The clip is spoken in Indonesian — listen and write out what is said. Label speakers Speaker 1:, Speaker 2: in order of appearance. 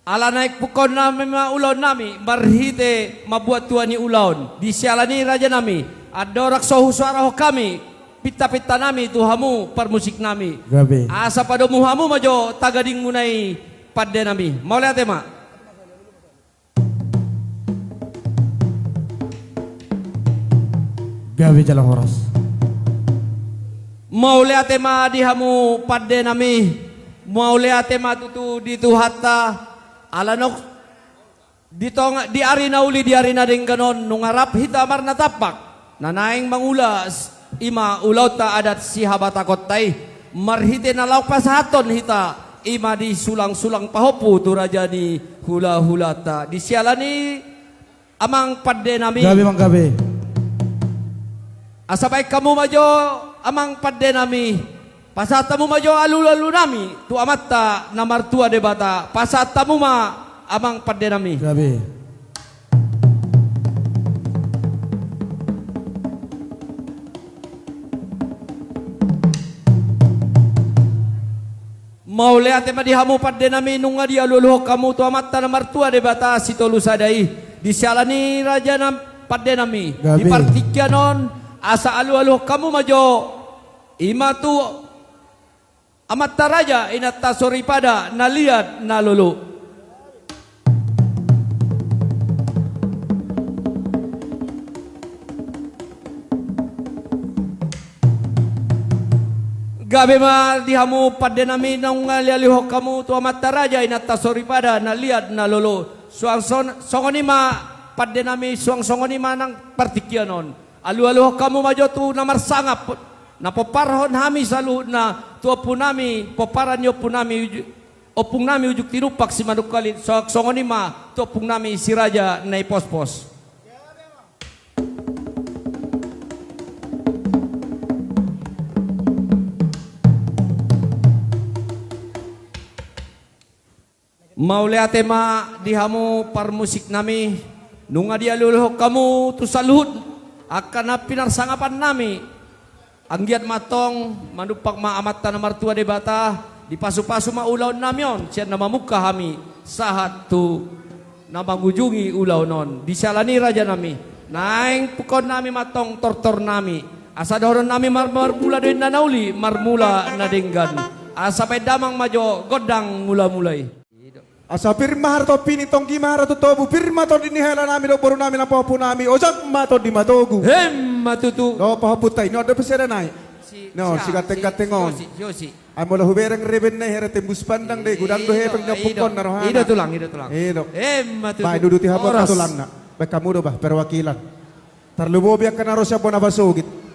Speaker 1: Ala naik pukon nami mga ulaw nami, marhite mabuat tuan ni ulaw. Di sialani raja nami, adorak sohuswara ho kami, pita-pita nami tuhamu permusik nami.
Speaker 2: Gabi.
Speaker 1: Asa pada muhamu majo tagading munai padde nami. Mau lihat tema?
Speaker 2: Gabi jalan horas.
Speaker 1: Mau lihat tema dihamu padde nami. Mau lihat tema tutu ditu hatta alanok di arena uli di arena dengganon nungarap hitamar na tapak nanaing mangulas ima ulaw ta adat si habatakot tay marhite na law pasahaton hita ima di sulang-sulang pahopu tu raja ni hula-hula ta di sialani amang padde nami.
Speaker 2: Gabi mang gabi.
Speaker 1: Asabay kamu majo amang padde nami. Pasata mo majo alu-alu nami tu amatta na martua de bata. Pasata mo ma amang padde nami.
Speaker 2: Gabi.
Speaker 1: Mau lihat ma dihamu padde nami nunga dia luluh kamu tu amatta na martua de bata sitolu sadai. Di sialani raja na padde nami.
Speaker 2: Gabi.
Speaker 1: Di partikyanon asa alu-alu kamu majo ima tu amat taraja inata sori pada naliat nalulu. Gabi ma dihamu padde nami nang lialiho kamu tu amat taraja inata sori pada naliat nalulu. Suang songoni ma padde nami suang songoni ma nang partikyanon. Alu-alu kamu majo tu namar sangap. Na poparhon hami saluhut na tua punami poparan yo punami opung nami ujuk tinupak si manukalit sok songoni ma tua pung nami si raja nai pos-pos. Mau lihat tema dihamu par musik nami nunga dia luluh kamu tu saluhut akan pinar sangapan nami. Anggiat matong manupak ma amat tanah martua de bata di pasu-pasu ma ulaw namyon siya na mamuka kami sahat tu na mangunjungi ulaw non di salani raja nami naing pukon nami matong tortor nami asa doron nami marmula doin na nauli marmula na denggan asa pedamang majo godang mula-mulai
Speaker 2: Asa pirma harto pinitong gimara to tobu pirma to dinihela nami do boru nami na popu nami ojak mato di matogu.
Speaker 1: matutu
Speaker 2: Do pahaputay no ada pesera nai. No si gateng-gatengon.
Speaker 1: Yosi
Speaker 2: Amo lahu bereng reben nai here tembus pandang de gudang do hepeng nyopukon na rohana.
Speaker 1: Ido tulang
Speaker 2: Ido.
Speaker 1: matutu
Speaker 2: Bai duduti hapot tulang na. Baik kamu do bah perwakilan. Tarlubo biak kana rosya bona basugit.